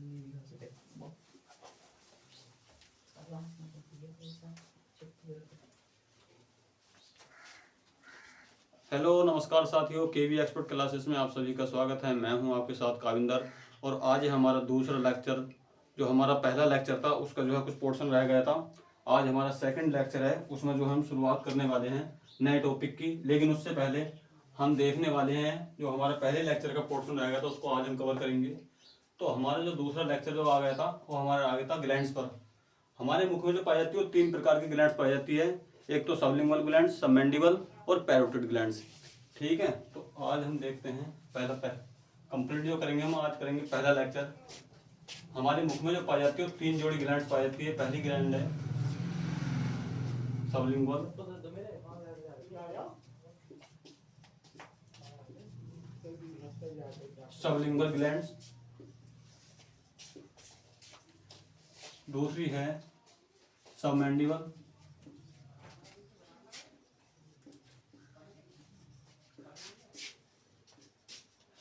Hello नमस्कार साथियों, केवी expert classes में आप सभी का स्वागत है। मैं हूं आपके साथ काविंदर और आज हमारा दूसरा लेक्चर, जो हमारा पहला लेक्चर था उसका जो है कुछ पोर्शन रह गया था। आज हमारा सेकंड लेक्चर है, उसमें जो हम शुरुआत करने वाले हैं नए टॉपिक की। लेकिन उससे पहले हम देखने वाले हैं जो हमारा पहले लेक्चर का पोर्शन रह गया था, उसको आज हम कवर करेंगे। तो हमारा जो दूसरा लेक्चर जो आ गया था वो हमारा आ गया था ग्लैंड्स पर। हमारे मुख में जो पाई जाती है वो 3 प्रकार की ग्लैंड्स पाई जाती है। एक तो सबलिंगुअल ग्लैंड्स, सबमैंडिबल और पैरोटिड ग्लैंड्स। ठीक है, तो आज हम देखते हैं पहला कंप्लीट जो करेंगे हम आज करेंगे पहला लेक्चर। हमारे मुख में जो पाई जाती है वो 3 जोड़ी ग्लैंड्स पाई जाती है। पहली ग्लैंड है सबलिंगुअल, सबलिंगुअल ग्लैंड्स। दूसरी है सबमैंडिबल,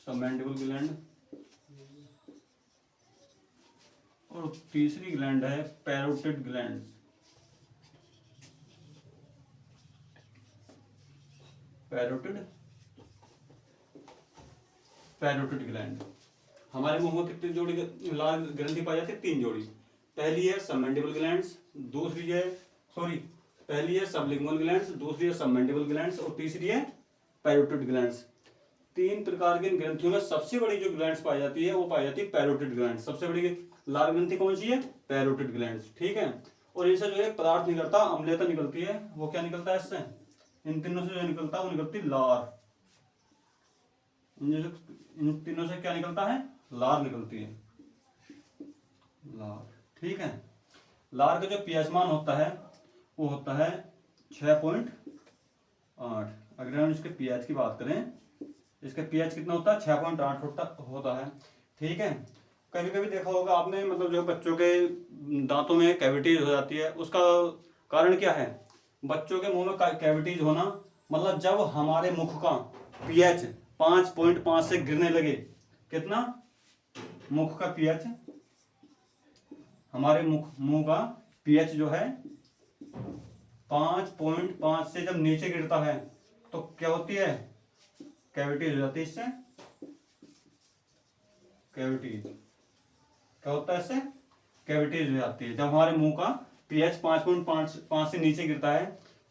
सबमैंडिबल ग्लैंड। और तीसरी ग्लैंड है parotid gland, parotid parotid gland. हमारे मुंह में कितनी जोड़ी लाल ग्रंथि पाई जाती है? 3 जोड़ी। पहली है सबमैंडिबल ग्लैंड्स, दूसरी है पहली है सबलिंगुअल ग्लैंड्स, दूसरी है सबमैंडिबल ग्लैंड्स और तीसरी है पैरोटिड ग्लैंड्स। 3 प्रकार के ग्रंथियों में सबसे बड़ी जो ग्लैंड्स पाई जाती है वो पाई जाती है पैरोटिड ग्लैंड। सबसे बड़ी लाल ग्रंथि कौन सी है? Parotid glands. ठीक है, और इनसे जो है पदार्थ निकलता, अम्लता निकलती है। वो क्या निकलता है इससे? इन तीनों से जो निकलता है वो निकलती लार। इन तीनों से क्या निकलता है? लार निकलती है, लार। ठीक है, लार का जो पीएच मान होता है वो होता है 6.8। अगर हम इसके पीएच की बात करें, इसका पीएच कितना होता है? 6.8 होता है। ठीक है, कभी कभी देखा होगा आपने, मतलब जो बच्चों के दांतों में कैविटीज हो जाती है, उसका कारण क्या है? बच्चों के मुंह में कैविटीज होना, मतलब जब हमारे मुख का पीएच 5.5 से गिरने लगे। कितना? मुख का पीएच, हमारे मुंह का पीएच जो है 5.5 से जब नीचे गिरता है तो क्या होती है? कैविटीज हो जाती है। इससे कैविटीज क्या होता है? इससे कैविटीज हो जाती है। जब हमारे मुंह का पीएच 5.5 से नीचे गिरता है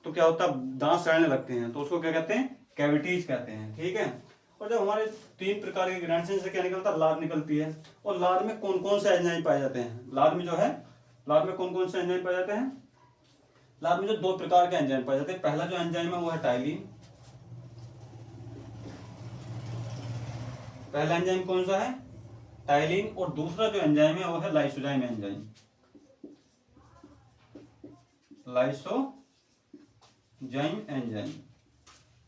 तो क्या होता है? दांत सड़ने लगते हैं, तो उसको क्या कहते हैं? कैविटीज कहते हैं। ठीक है, और जब हमारे 3 प्रकार के ग्लैंड से क्या निकलता है? लार निकलती है। और लार में कौन कौन से एंजाइम पाए जाते हैं? लार में जो है, लार में कौन कौन से एंजाइम पाए जाते हैं? लार में जो 2 प्रकार के एंजाइम पाए जाते हैं। पहला जो एंजाइम है वो है टाइलिन। पहला एंजाइम कौन सा है? टाइलिन। और दूसरा जो एंजाइम है वो है लाइसोजाइम एंजाइम, लाइसोजाइम एंजाइम।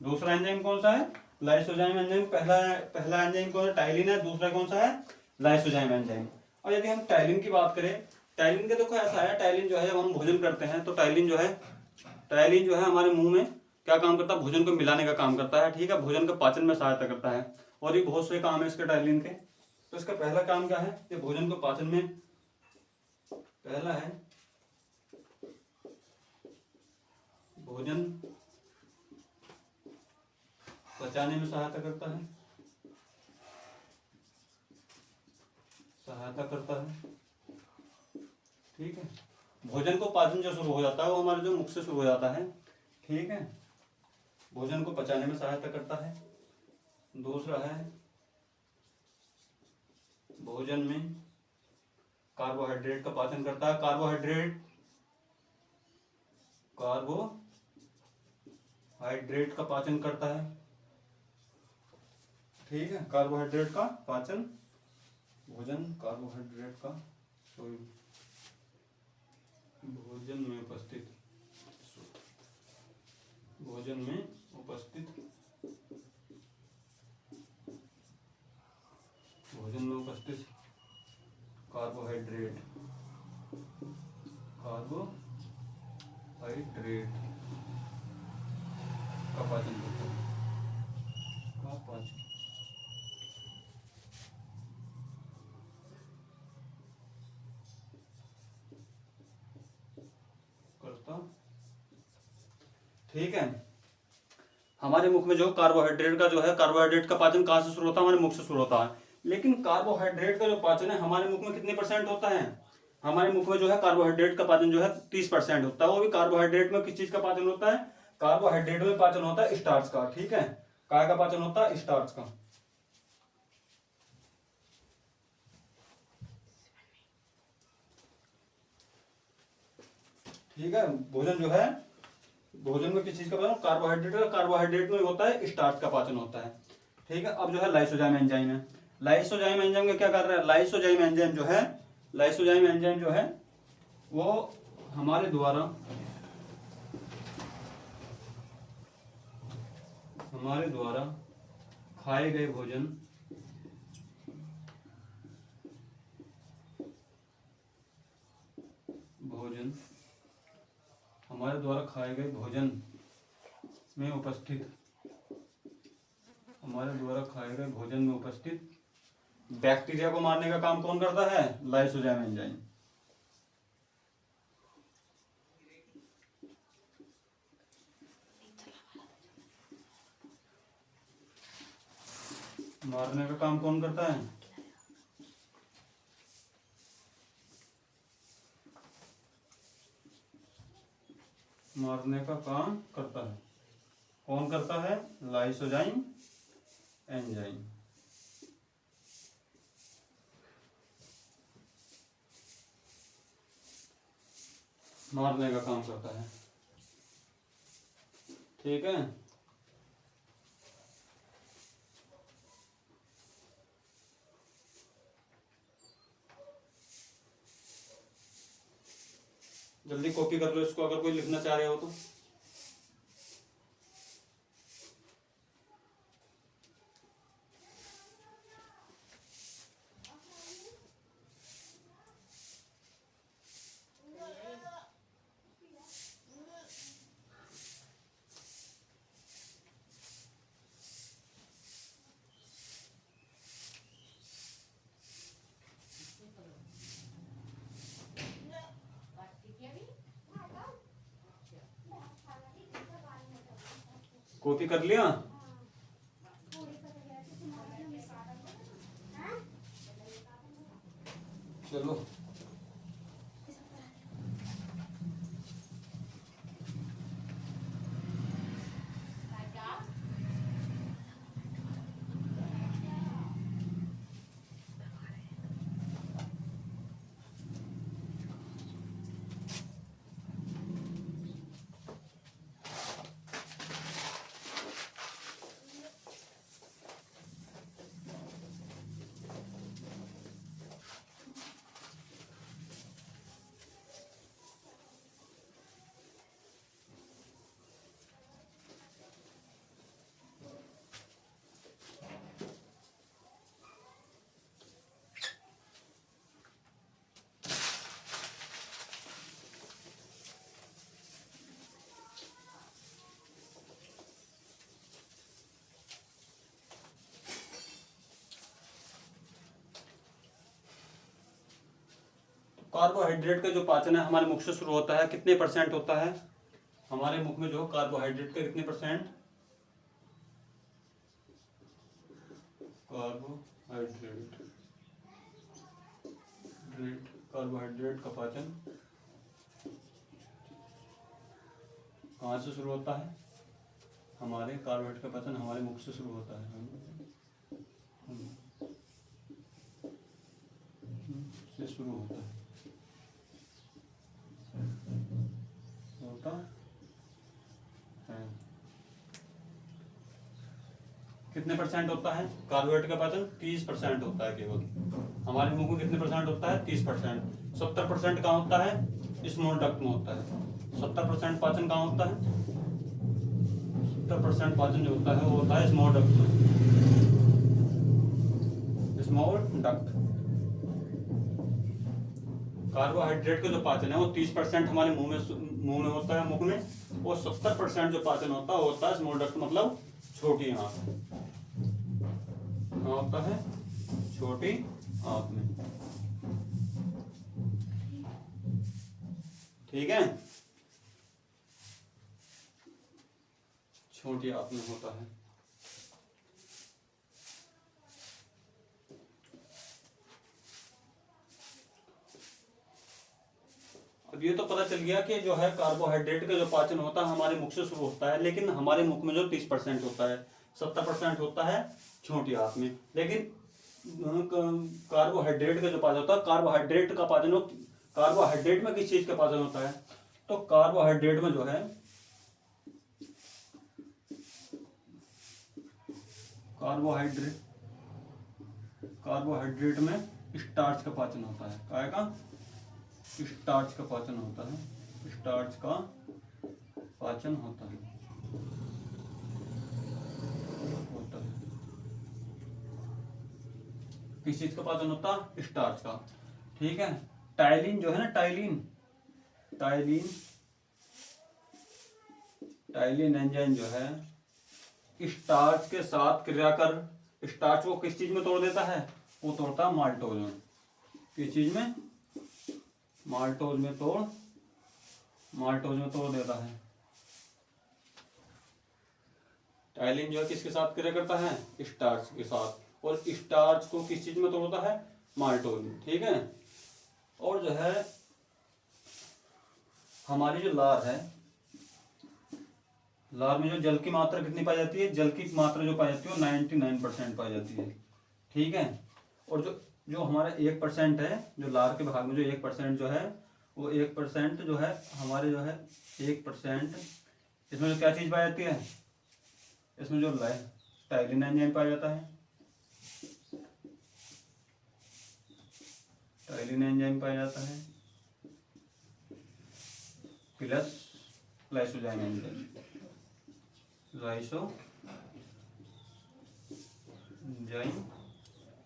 दूसरा एंजाइम कौन सा है? Lysozyme enzyme. पहला एंजाइम कौन सा? टाइलिन है। दूसरा कौन सा है? Lysozyme enzyme. और यदि हम टाइलिन की बात करें, टाइलिन के देखो ऐसा है, टाइलिन जो है जब हम भोजन करते हैं तो टाइलिन जो है हमारे मुंह में क्या काम करता है? भोजन को मिलाने का काम करता है। ठीक है, भोजन का पाचन में सहायता करता है। और ये बहुत से काम है इसके टाइलिन के। तो इसका पहला काम क्या है? ये भोजन को पाचन में, पहला है भोजन पचाने में सहायता करता है, ठीक है, भोजन को पाचन जो शुरू हो जाता है वो हमारे जो मुख से शुरू हो जाता है। ठीक है, भोजन को पचाने में सहायता करता है। दूसरा है भोजन में कार्बोहाइड्रेट का पाचन करता है। कार्बोहाइड्रेट का पाचन करता है। ठीक है, कार्बोहाइड्रेट का पाचन, भोजन कार्बोहाइड्रेट का, भोजन में उपस्थित कार्बोहाइड्रेट का पाचन करता है। ठीक है। हमारे मुख में जो कार्बोहाइड्रेट का जो है, कार्बोहाइड्रेट का पाचन कहाँ से शुरू होता है? हमारे मुख से शुरू होता है। लेकिन कार्बोहाइड्रेट का जो पाचन है हमारे मुख में कितने परसेंट होता है? हमारे मुख में जो है कार्बोहाइड्रेट का पाचन जो है 30% होता है। वो भी कार्बोहाइड्रेट में किस चीज का पाचन होता है? कार्बोहाइड्रेट में पाचन होता है स्टार्च का। ठीक है, काय का पाचन होता है? स्टार्च का। ठीक है, भोजन जो है, भोजन में किस चीज का पाचन? कार्बोहाइड्रेट का। कार्बोहाइड्रेट में होता है स्टार्च का पाचन होता है। ठीक है, अब जो है लाइसोजाइम एंजाइम है। लाइसोजाइम एंजाइम का क्या कर रहा है? लाइसोजाइम एंजाइम जो है, लाइसोजाइम एंजाइम जो है वो हमारे द्वारा खाए गए भोजन हमारे द्वारा खाए गए भोजन में उपस्थित बैक्टीरिया को मारने का काम कौन करता है? Lysozyme enzyme. मारने का काम कौन करता है? मारने का काम करता है। कौन करता है? Lysozyme enzyme. मारने का काम करता है। ठीक है, जल्दी कॉपी कर लो इसको, अगर कोई लिखना चाह रहे हो तो। कॉपी कर लिया? चलो, कार्बोहाइड्रेट का जो पाचन है हमारे मुख से शुरू होता है। कितने परसेंट होता है हमारे मुख में जो कार्बोहाइड्रेट का? कितने परसेंट कार्बोहाइड्रेट का पाचन कहाँ से शुरू होता है? हमारे कार्बोहाइड्रेट का पाचन हमारे मुख से शुरू होता है। से शुरू होता है कितने परसेंट होता है कार्बोहाइड्रेट का पाचन? 30% होता है केवल। हमारे मुंह में कितने परसेंट होता है? 30%। 70% कहाँ होता है? स्मॉल डक्ट में होता है। 70% पाचन कहाँ होता है? 70% पाचन जो होता है वो होता है स्मॉल डक्ट में। Small duct. कार्बोहाइड्रेट का जो पाचन है वो 30% हमारे मुंह में होता है, मुख में। और 70% जो पाचन होता है वो होता है स्मॉल डक्ट, मतलब छोटी आंत। होता है छोटी आंत में। ठीक है, छोटी आंत में होता है। अब ये तो पता चल गया कि जो है कार्बोहाइड्रेट का जो पाचन होता है हमारे मुख से शुरू होता है, लेकिन हमारे मुख में जो 30% होता है, 70% होता है छोटी आंत में। लेकिन कार्बोहाइड्रेट का जो पाचन होता है, कार्बोहाइड्रेट का पाचन, कार्बोहाइड्रेट में किस चीज का पाचन होता है? तो कार्बोहाइड्रेट में जो है कार्बोहाइड्रेट में स्टार्च का पाचन होता है। क्या का? स्टार्च का पाचन होता है। स्टार्च का पाचन होता है। किस चीज का पाचन होता है? स्टार्च का। ठीक है। टाइलिन जो है ना, टाइलिन एंजाइम जो है स्टार्च के साथ क्रिया कर स्टार्च को किस चीज में तोड़ देता है? वो तोड़ता है माल्टोज में। किस चीज में? माल्टोज में तोड़ देता है। टाइलिन जो है किसके साथ क्रिया करता है? स्टार्च के साथ। और स्टार्च को किस चीज में तोड़ता है? माल्टोज में। ठीक है। और जो है हमारी जो लार है, लार में जो जल की मात्रा कितनी पाई जाती है? जल की मात्रा जो पाई जाती है वो 99% पाई जाती है। ठीक है। और जो हमारा 1% है, जो लार के भाग में जो 1% जो है, वो 1% जो है हमारे जो है 1%, इसमें जो क्या चीज पाई जाती है? इसमें जो टाइलिन एंजाइम पाया जाता है। टाइलिन एंजाइम पाया जाता है plus lysozyme enzyme. Lysozyme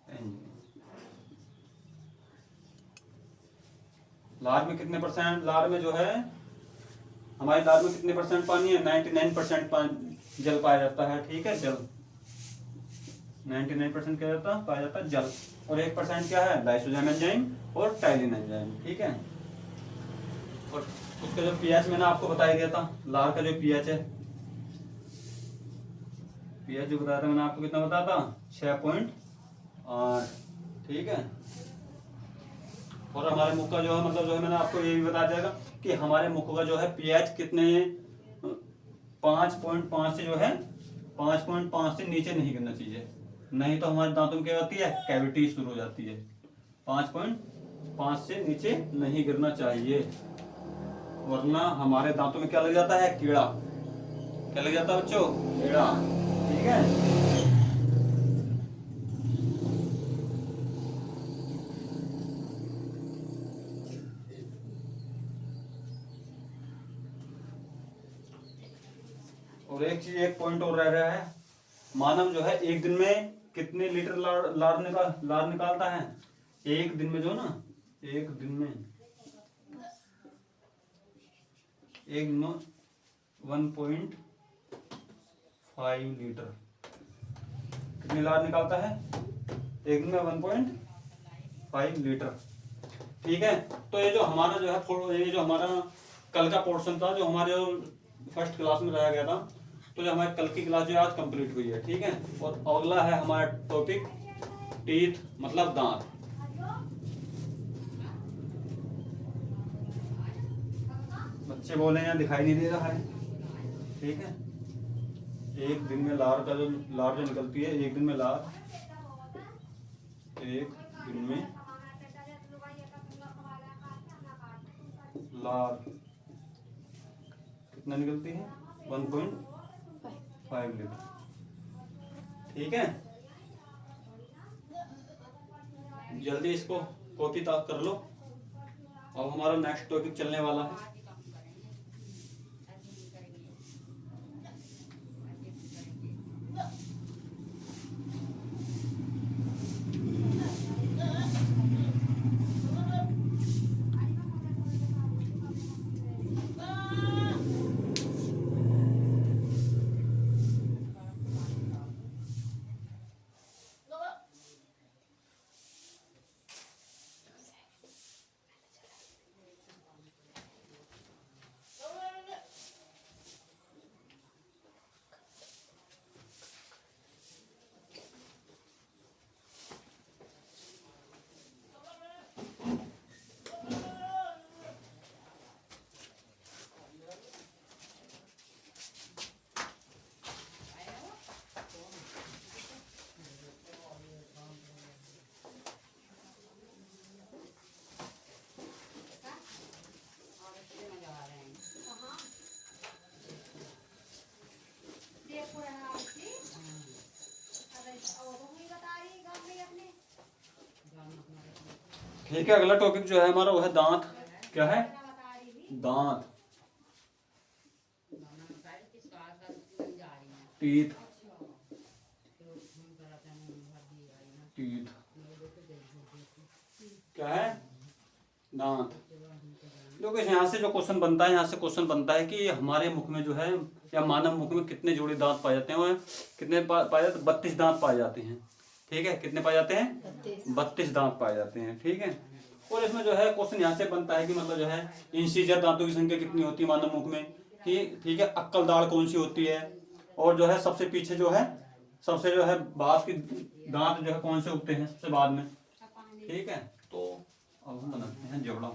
enzyme. लार में कितने परसेंट? लार में जो है हमारी लार में कितने परसेंट पानी है? 99% जल पाया जाता है। ठीक है। जल 99% क्या जाता पाया जाता है? जल। और 1% क्या है? लाइसोजाइम एंजाइम और टाइलिन एंजाइम। ठीक है। और उसका जो पीएच मैंने आपको बता दिया था, लार का जो पीएच है, पीएच जो बताया था मैंने आपको, कितना बताया था? 6.8। ठीक है। और हमारे मुख का जो है मतलब जो है मैंने आपको ये भी बता दिया कि हमारे मुख का जो है पीएच कितने 5.5 से जो है 5.5 से नीचे नहीं गिरना चाहिए, नहीं तो हमारे दांतों में क्या होती है? कैविटी शुरू हो जाती है। 5.5 से नीचे नहीं गिरना चाहिए, वरना हमारे दांतों में क्या लग जाता है? कीड़ा। क्या लग जाता है बच्चों? कीड़ा। ठीक है। और एक चीज, एक पॉइंट और रह रहा है, मानव जो है एक दिन में कितने लीटर लार निकालता है? एक दिन में जो ना, एक दिन में 1.5 लीटर कितनी लार निकालता है? एक दिन में 1.5 लीटर। ठीक है। तो ये जो हमारा जो है, ये जो हमारा कल का पोर्शन था, जो हमारे फर्स्ट क्लास में रहा गया था, तो जो हमारी कल की क्लास जो आज कंप्लीट हुई है। ठीक है। और अगला है हमारा टॉपिक टीथ, मतलब दांत। बच्चे बोले यहाँ दिखाई नहीं दे रहा है। ठीक है। एक दिन में लार जो निकलती है, एक दिन में लार, एक दिन में लार कितना निकलती है? 1.5 लीटर। ठीक है। जल्दी इसको कॉपी ताक कर लो। अब हमारा नेक्स्ट टॉपिक चलने वाला है। ठीक है, अगला टॉपिक जो है हमारा वो है दांत। क्या है? दांत, टीथ, टीथ क्या है? दांत। देखो यहाँ से जो क्वेश्चन बनता है, यहाँ से क्वेश्चन बनता है कि हमारे मुख में जो है या मानव मुख में कितने जोड़े दांत पाए जाते हैं? वह कितने पाए जाते हैं? 32 दांत पाए जाते हैं। ठीक है, कितने पाए जाते हैं? 32 दांत पाए जाते हैं। ठीक है, और इसमें जो है क्वेश्चन यहाँ से बनता है कि मतलब जो है इंसीजर दांतों की संख्या कितनी होती है मानव मुख में, कि ठीक है अक्कल दाढ़ कौन सी होती है, और जो है सबसे पीछे जो है सबसे जो है बाद की दांत जो है कौन से उगते हैं सबसे बाद में। ठीक है, तो अब हम बनाते हैं जबड़ा।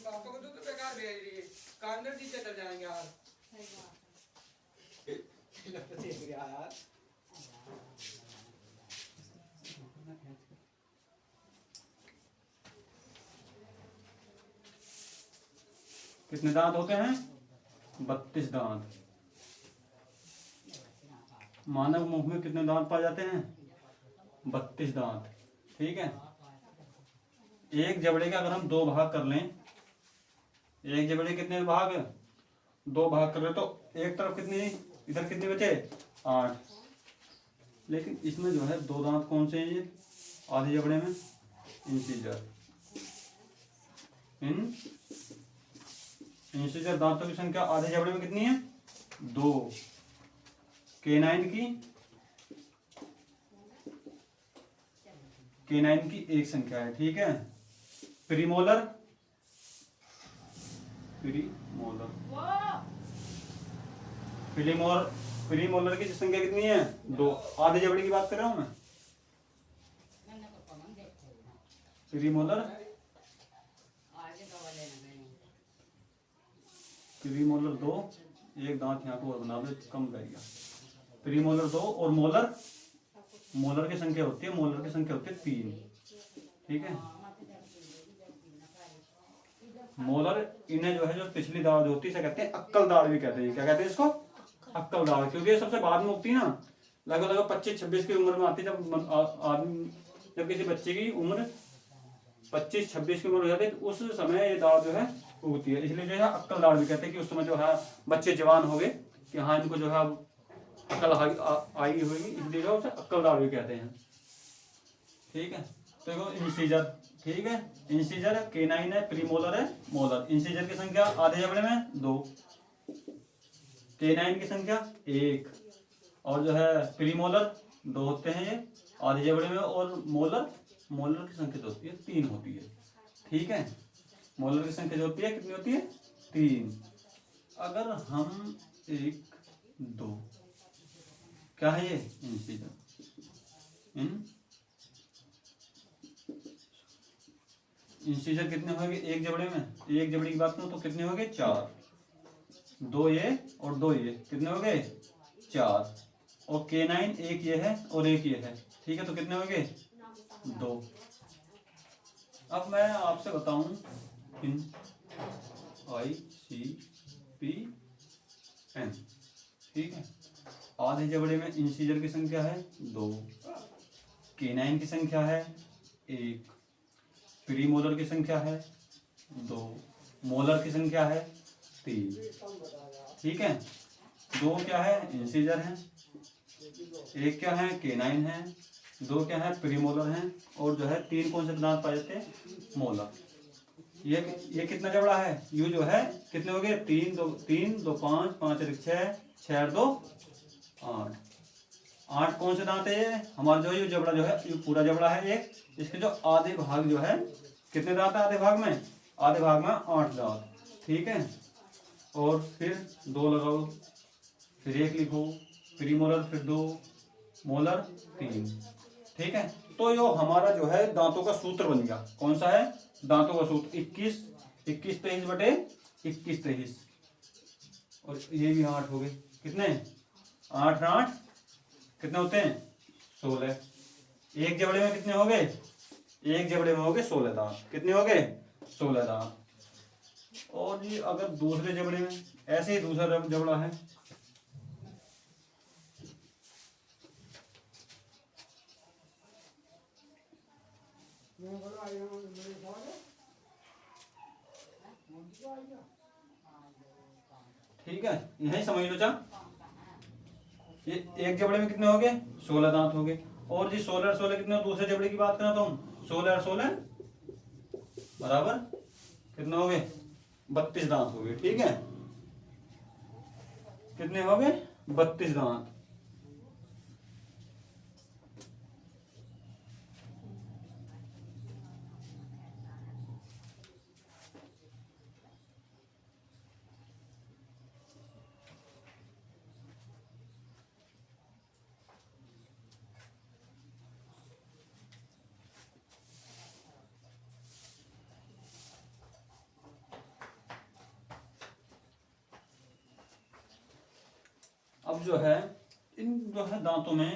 आपको तो बेकार भेज रही है, कांदर नीचे चल जाएंगे यार। यार कितने दांत होते हैं? 32 दांत। मानव मुख में कितने दांत पाए जाते हैं? 32 दांत। ठीक है, एक जबड़े का अगर हम 2 भाग कर लें, एक जबड़े कितने भाग? 2 भाग कर ले तो एक तरफ कितनी, इधर कितने बचे? 8। लेकिन इसमें जो है 2 दांत कौन से हैं ये आधे जबड़े में? इंसीजर। इंसीजर दांतों की संख्या आधे जबड़े में कितनी है? 2। केनाइन की एक संख्या है। ठीक है, प्रीमोलर प्रीमोलर की संख्या कितनी है? 2। आधे जबड़े की बात कर रहा हूं मैं। प्रीमोलर 2, एक दांत यहाँ को और बना दो, कम रह गया। प्रीमोलर 2 और मोलर की संख्या होती है 3। ठीक है, मोलर इन्हें जो है जो पिछली दाढ़ जो होती है इसे कहते हैं अक्कल दाढ़ भी कहते हैं। क्या कहते हैं इसको? अक्कल दाढ़, क्योंकि ये सबसे बाद में उगती है ना, लगभग 25-26 की उम्र में आती है। जब किसी बच्चे की उम्र 25-26 की उम्र हो जाती है उस समय ये दाढ़ जो है उगती है, इसलिए जो है अक्कल दाढ़ भी कहते हैं कि उस समय जो है बच्चे जवान हो गए कि हाँ इनको जो है अक्कल आई होगी, इसलिए जो उसे अक्कल दाढ़ भी कहते हैं। ठीक है, तो देखो इंसीजर। ठीक है, इंसीजर है, केनाइन है, प्रीमोलर है, मोलर। इंसीजर की संख्या आधे जबड़े में 2, केनाइन की संख्या 1, और जो है प्रीमोलर 2 होते हैं ये आधे जबड़े में, और मोलर की संख्या जो होती है 3 होती है। ठीक है, मोलर की संख्या जो होती है कितनी होती है? 3। अगर हम 1 2 क्या है ये? इंसीजर। इंसीजर कितने होंगे एक जबड़े में? एक जबड़े की बात करूं तो कितने हो गए? 4। 2 ये और 2 ये कितने हो गए? 4। और केनाइन एक ये है और एक ये है। ठीक है, तो कितने हो गए? 2। अब मैं आपसे बताऊं ICPN। ठीक है, आधे जबड़े में इंसीजर की संख्या है 2, केनाइन की संख्या है 1, प्रीमोलर की संख्या है 2, मोलर की संख्या है 3। ठीक है, 2 क्या है? इंसीजर है, 1 क्या है? केनाइन है, 2 क्या है? प्रीमोलर है, और जो है 3 कौन से दांत पाए जाते हैं? मोलर। ये कितना जबड़ा है? यू जो है कितने हो गए? 3 2 5 5 6 6 2 8। 8 कौन से दांत है ये हमारा जो है, ये जबड़ा जो है, ये पूरा जबड़ा है एक, इसके जो आधे भाग जो है, कितने दांत है आधे भाग में? आधे भाग में 8 दांत, ठीक है। और फिर 2 लगाओ, फिर 1 लिखो, प्रीमोलर, फिर 2 मोलर, 3, ठीक है। तो यो हमारा जो है दांतों का सूत्र बन गया। कौन सा है? दांतों का सूत्र 21 23 बटे 21 23, और ये भी 8 हो गए। कितने? 8 8 कितने होते हैं? 16। एक जबड़े में कितने हो गए? एक जबड़े में हो गए 16 दांत। कितने हो गए? 16 दांत। और जी अगर दूसरे जबड़े में, ऐसे ही दूसरा जबड़ा है, ठीक है, यही समझ लो। ये एक जबड़े में कितने हो गए? 16 दांत हो गए। और जी 16 और 16 कितने? दूसरे जबड़े की बात करें तो हम 16 और 16 बराबर कितने हो गए? 32 दांत हो गए, ठीक है। कितने हो गए? 32 दांत। अब जो है इन जो है दांतों में,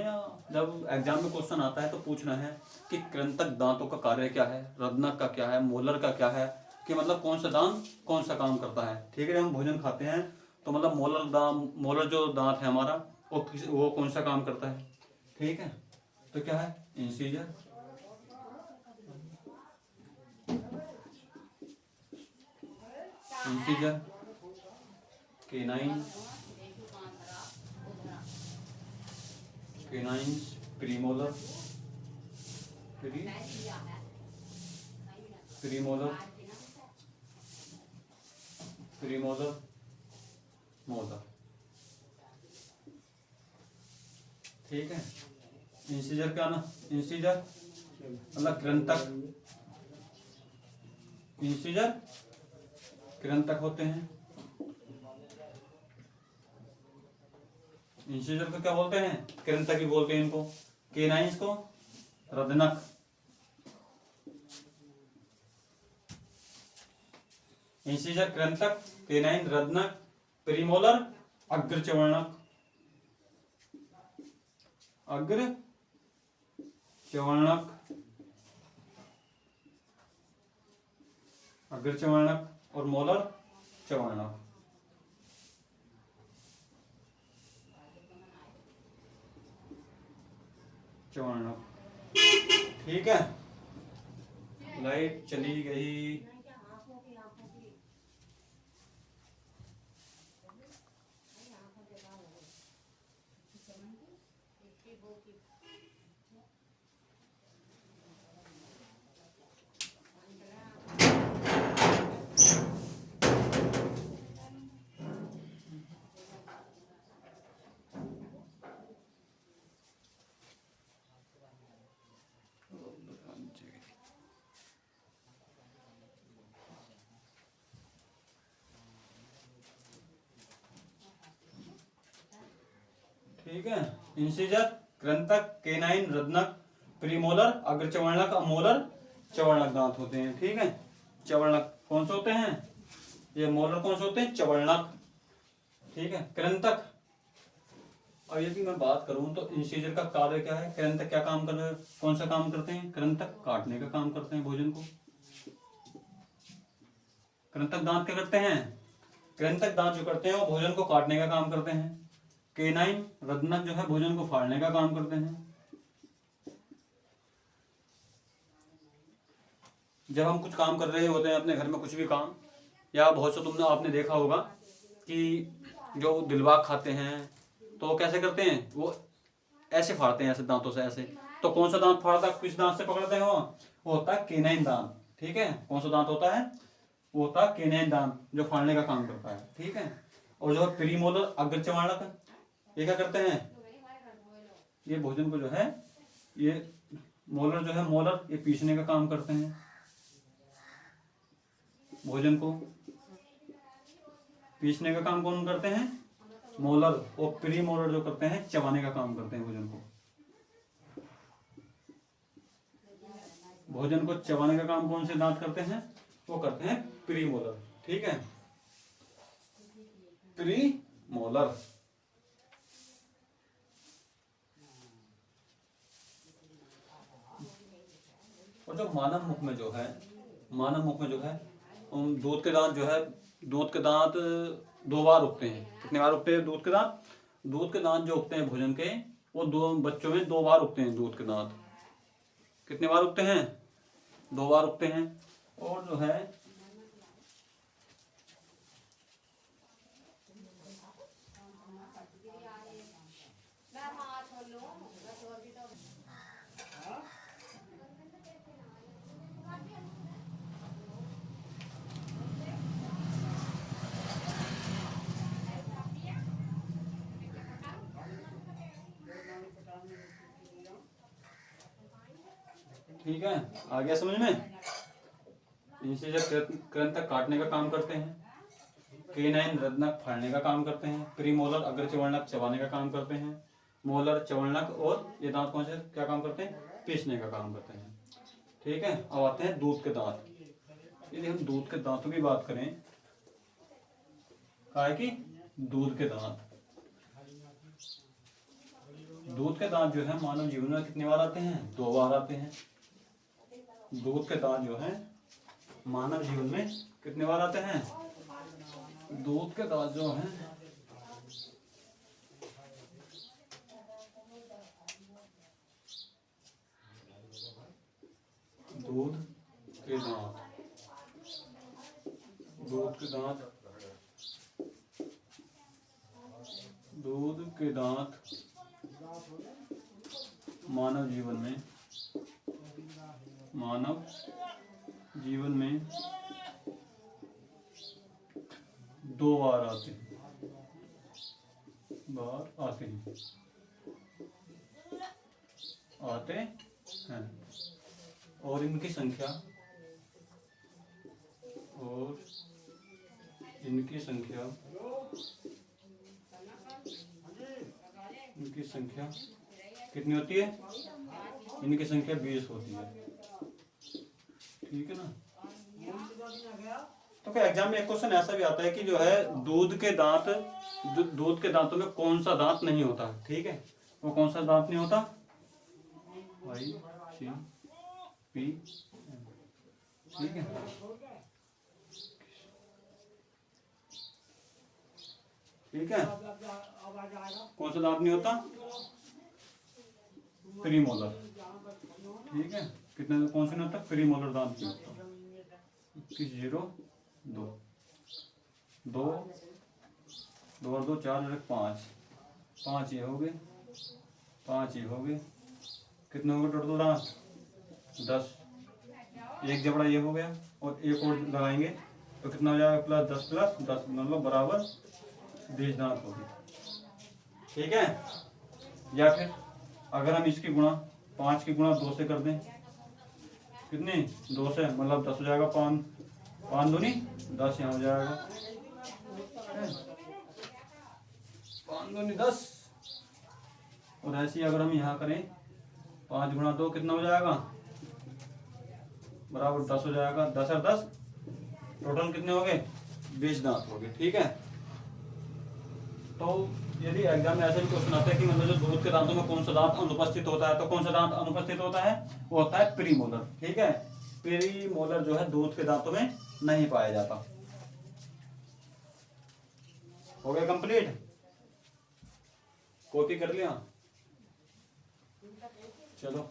जब एग्जाम में क्वेश्चन आता है तो पूछना है कि कृंतक दांतों का कार्य क्या है, रत्नक का क्या है, मोलर का क्या है, कि मतलब कौन सा दांत कौन सा काम करता है, ठीक है। हम भोजन खाते हैं तो मतलब मोलर जो दांत है हमारा, वो कौन सा काम करता है, ठीक है। तो क्या है? Incisor, incisor, canine, canines, premolar, premolar, premolar, molar, ठीक है। इंसीजर क्या ना? इंसीजर मतलब कृंतक, इंसीजर कृंतक होते हैं। इंसीजर को क्या बोलते हैं? कृंतक ही बोलते हैं इनको। केनाइंस को रदनक, इंसीजर कृंतक, केनाइन रदनक, प्रीमोलर अग्रचवर्णक, अग्रचवर्णक, अग्रचवर्णक, और मोलर चवर्णक, चवर्णक, ठीक है। लाइट चली गई। ठीक है। इंसीजर कृंतक, केनाइन रदनक, प्रीमोलर अग्रचवर्णक, मोलर चवर्णक दांत होते हैं, ठीक है। चवर्णक कौन से होते हैं? ये मोलर कौन से होते हैं? चवर्णक, ठीक है। कृंतक, अब यदि मैं बात करूं तो इंसीजर का कार्य क्या है? कृंतक क्या काम कर रहे हैं? कौन सा काम करते हैं? कृंतक काटने का काम करते हैं भोजन को। कृंतक दांत क्या करते हैं? कृंतक दांत जो करते हैं वो भोजन को काटने का काम करते हैं। केनाइन रदनक जो है भोजन को फाड़ने का काम करते हैं। जब हम कुछ काम कर रहे होते हैं अपने घर में, कुछ भी काम, या बहुत से आपने देखा होगा कि जो दिलबाग खाते हैं तो वो कैसे करते हैं? वो ऐसे फाड़ते हैं, ऐसे दांतों से ऐसे। तो कौन सा दांत फाड़ता है? किस दांत से पकड़ते हैं? वो होता है केनाइन दांत, ठीक है। कौन सा दांत होता है? वो होता है केनाइन दांत, जो फाड़ने का काम करता है, ठीक है। और जो प्रीमोलर अग्रचवर्णक, ये क्या करते हैं? ये भोजन को जो है, ये मोलर जो है, मोलर ये पीसने का काम करते हैं भोजन को। पीसने का काम कौन करते हैं? मोलर। और प्री मोलर जो करते हैं, चबाने का काम करते हैं भोजन को। भोजन को चबाने का काम कौन से दांत करते हैं? वो करते हैं प्री मोलर। ठीक है, प्री मोलर। और जो मानव मुख में जो है, मानव मुख में जो है, दूध के दांत जो है, दूध के दांत 2 बार उगते हैं। कितने बार उगते हैं दूध के दांत? दूध के दांत जो उगते हैं भोजन के, वो 2 बच्चों में 2 बार उगते हैं दूध के दांत। कितने बार उगते हैं? 2 बार उगते हैं। और जो है ठीक है, आ गया समझ में? इनसे जब कृंतक काटने का काम करते हैं, केनाइन रत्नक फाड़ने का काम करते हैं, प्रीमोलर अग्रचवर्णक चबाने का काम करते हैं, मोलर चवर्णक, और ये दांत कौन से क्या काम करते हैं? पीसने का काम करते हैं। ठीक है, अब आते हैं दूध के दांत। यदि हम दूध के दांतों की बात करें, कहा है कि दूध के दांत, दूध के दांत जो है मानव जीवन में कितनी बार आते हैं? 2 बार आते हैं। दूध के दांत जो है मानव जीवन में कितने बार आते हैं? दूध के दांत जो है दूध के दांत, दूध के दांत, दूध के दांत मानव जीवन में, मानव जीवन में 2 बार आते हैं, आते हैं। और इनकी संख्या, और इनकी संख्या, इनकी संख्या कितनी होती है? इनकी संख्या 20 होती है। ठीक है ना? तो क्या एग्जाम में एक क्वेश्चन ऐसा भी आता है कि जो है दूध के दांत, दूध के दांतों में कौन सा दांत नहीं होता? ठीक है, वो कौन सा दांत नहीं होता? आई सी पी। ठीक है, ठीक है, कौन सा दांत नहीं होता? प्रीमोलर। ठीक है, कितने कौन से नहीं होता? प्रीमोलर दांत नहीं होता। 21 0 2 2 और 2 4 और 5 5 ये हो गए, 5 ये हो गए। कितने हो गए टोटल दांत? 10। एक जबड़ा ये हो गया, और एक और लगाएंगे तो कितना हो जाएगा? +10 + 10 मतलब बराबर 20 दांत हो गए। ठीक है, या फिर अगर हम इसकी गुणा 5 की गुणा 2 से कर दें, कितनी? 2 से, मतलब 10 हो जाएगा। 5 5 दूनी 10 यहाँ हो जाएगा। 5 दूनी 10। और ऐसे ही अगर हम यहाँ करें 5 गुणा 2 कितना हो जाएगा? बराबर 10 हो जाएगा। 10 और 10 टोटल कितने हो गए? 20 दांत हो गए। ठीक है, तो यदि एग्जाम में ऐसे भी क्वेश्चन आता है कि मतलब जो दूध के दांतों में कौन सा दांत अनुपस्थित होता है, तो कौन सा दांत अनुपस्थित होता है? वो होता है प्रीमोलर। ठीक है, प्रीमोलर जो है दूध के दांतों में नहीं पाया जाता। हो गया कंप्लीट? कॉपी कर लिया? चलो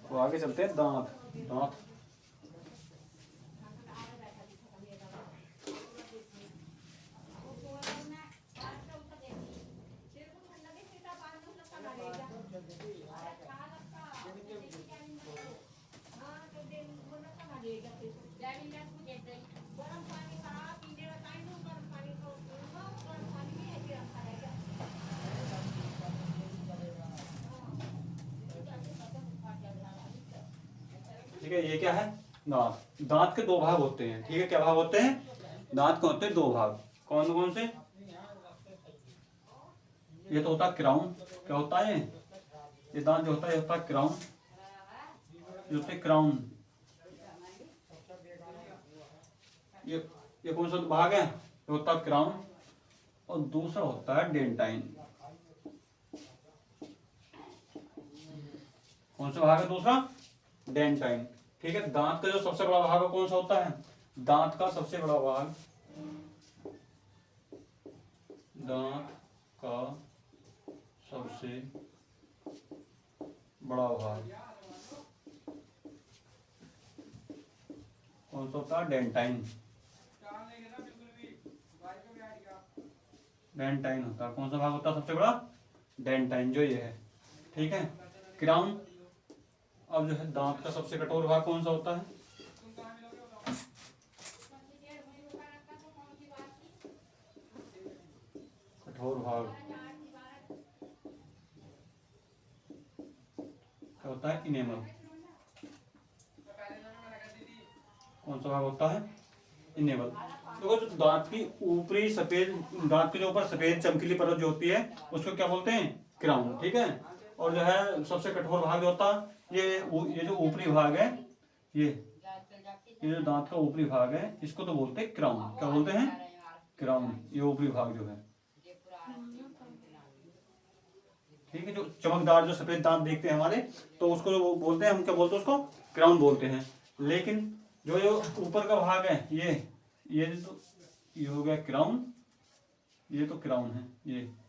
तो आगे चलते हैं। दांत, दांत ठीक है, ये क्या है, दांत। दांत के दो भाग होते हैं, ठीक है, क्या भाग होते हैं, दांत के होते हैं दो भाग। कौन कौन से, ये तो होता है क्राउन, क्या होता है ये दांत जो होता है, ये होता है क्राउन, ये होते हैं क्राउन। ये कौन सा भाग है, ये होता है क्राउन। और दूसरा होता है डेंटाइन। कौन सा भाग है दूसरा, डेंटाइन। ठीक है, दांत का जो सबसे बड़ा भाग है कौन सा होता है, दांत का सबसे बड़ा भाग, दांत का सबसे बड़ा भाग कौन सा होता है, डेंटाइन। डेंटाइन होता है, कौन सा भाग होता है सबसे बड़ा, डेंटाइन, जो ये है। ठीक है, क्राउन। अब जो है दांत का सबसे कठोर भाग कौन सा होता है, कठोर भाग क्या होता है, इनेमल। कौन सा भाग होता है, इनेमल। देखो जो दांत की ऊपरी सफेद, दांत के जो ऊपर सफेद चमकीली परत जो होती है उसको क्या बोलते हैं, क्राउन। ठीक है, और जो है सबसे कठोर भाग जो होता है ये जो ऊपरी भाग है, ये जो दांत का ऊपरी भाग है इसको तो बोलते हैं क्राउन। क्या बोलते हैं, क्राउन, ये ऊपरी भाग जो है। ठीक है, जो चमकदार जो सफेद दांत देखते हैं हमारे, तो उसको जो बोलते हैं, हम क्या बोलते हैं उसको, क्राउन बोलते हैं। लेकिन जो ये ऊपर का भाग है, ये तो ये हो गया क्राउन, ये तो क्राउन है,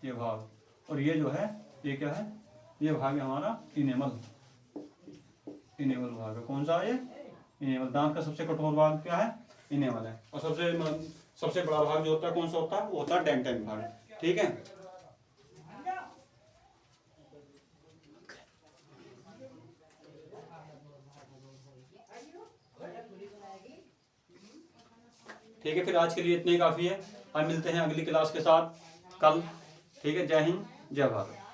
ये भाग। और ये जो है, ये क्या है, ये भाग है हमारा इनेमल। इनेमल भाग है, कौन सा है ये, इनेमल। दांत का सबसे कठोर भाग क्या है, इनेमल है। और सबसे बड़ा भाग जो होता है कौन सा होता है, वो होता है डेंटाइन भाग। ठीक है, ठीक है, फिर आज के लिए इतने ही काफी है। हम मिलते हैं अगली क्लास के साथ कल। ठीक है, जय हिंद, जय भारत।